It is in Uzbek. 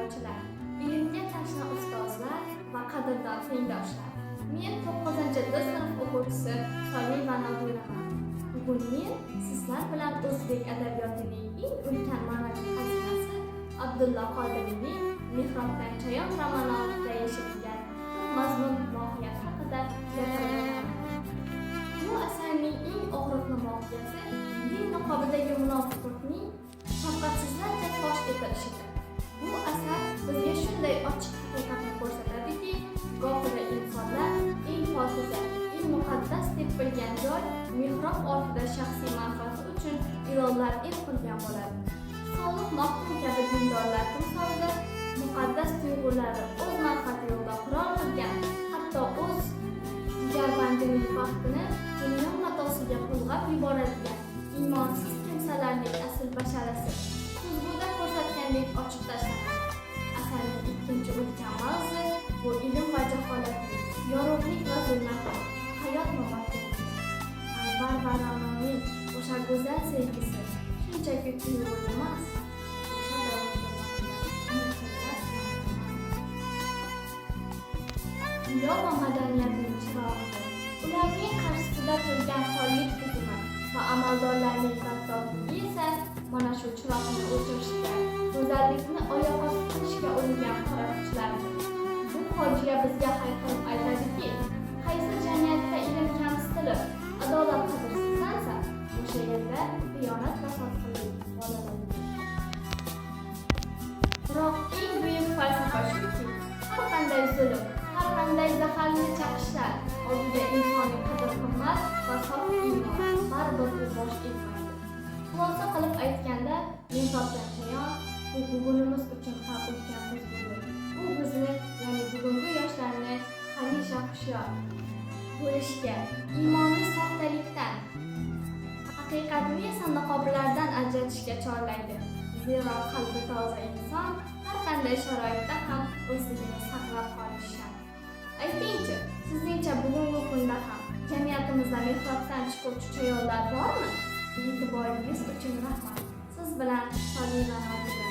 tinglovchilar, ilmga tashna ustozlar va qadrdon tengdoshlar. Men 9-D sinf o'quvchisi Soliyeva Nodiraman. Bugun men sizlar bilan o'zbek adabiyotining eng ulkan ma'naviy xazinasi Abdulla Qodiriyning Mehrobdan chayon romani ostida yashiringan mazmun mohiyat haqida gapiraman. Bu asarning eng og'riqli mohiyati din niqobidagi munofiqlikning shafqatsizlarcha fosh etilishidir. Bu asar bizga shunday ochiq haqiqatni ko'rsatadiki, gohida insonlar eng pokiza, eng muqaddas deb bilgan joy mehrob ortida shaxsiy manfaati uchun ilonlar el qilgan bo'ladi. Solih mahkum kabi dindorlar timsolida muqaddas tuyg'ulari o'z manfaati yo'lida qurol qilgan, hatto o'z jigarbandining vaqtini dunyo matosiga qo'zg'ab yuboradigan iymonsiz kimsalarning asl basharasi tuzguda ko'rsatgandek ochib tashlanadi. Asarning ikkinchi ulkan mavzusi bu ilm va jaholatning, yorug'lik va zulmatning, hayot-mamotning, Anvar va Ra'noning o'sha go'zal sevgisi shunchaki tuyg'u emas, dunyo va madaniyatning chirog'idir. Ularning qarshisida turgan xorlik tuzumi va amaldorlarning badboftligi esa mana shu chiroqni o'chirishga, go'zallikni oyoq osti qilishga uringan qora kuchlardir. Bu fojia bizga hayqirib aytadiki, qaysi jamiyatda ilm kamsitilib, adolat qadrsizlansa, o'sha yerda xiyonat va sotqinlik bolaladi. Biroq eng buyuk falsafa shuki, har qanday zulm, har qanday zaharli chaqishlar oldida insoniy qadr-qimmat va sof iymon baribir bosh egmaydi. Xulosa qilib aytganda, Mehrobdan chayon bu bugunimiz uchun ham ulkan buzg'unlik. Bu bizni, ya'ni bugungi yoshlarni hamisha hushyor bo'lishga, iymonni soxtalikdan, haqiqatni esa niqoblardan ajratishga chorlaydi. Zero qalbi toza inson har qanday sharoitda ham o'zligini saqlab qolishi shart. Aytingchi, sizningcha bugungi kunda ham jamiyatimizda mehrobdan chiquvchi chayonlar bormi? E'tiboringiz uchun rahmat. Siz bilan Soliyeva Nodira.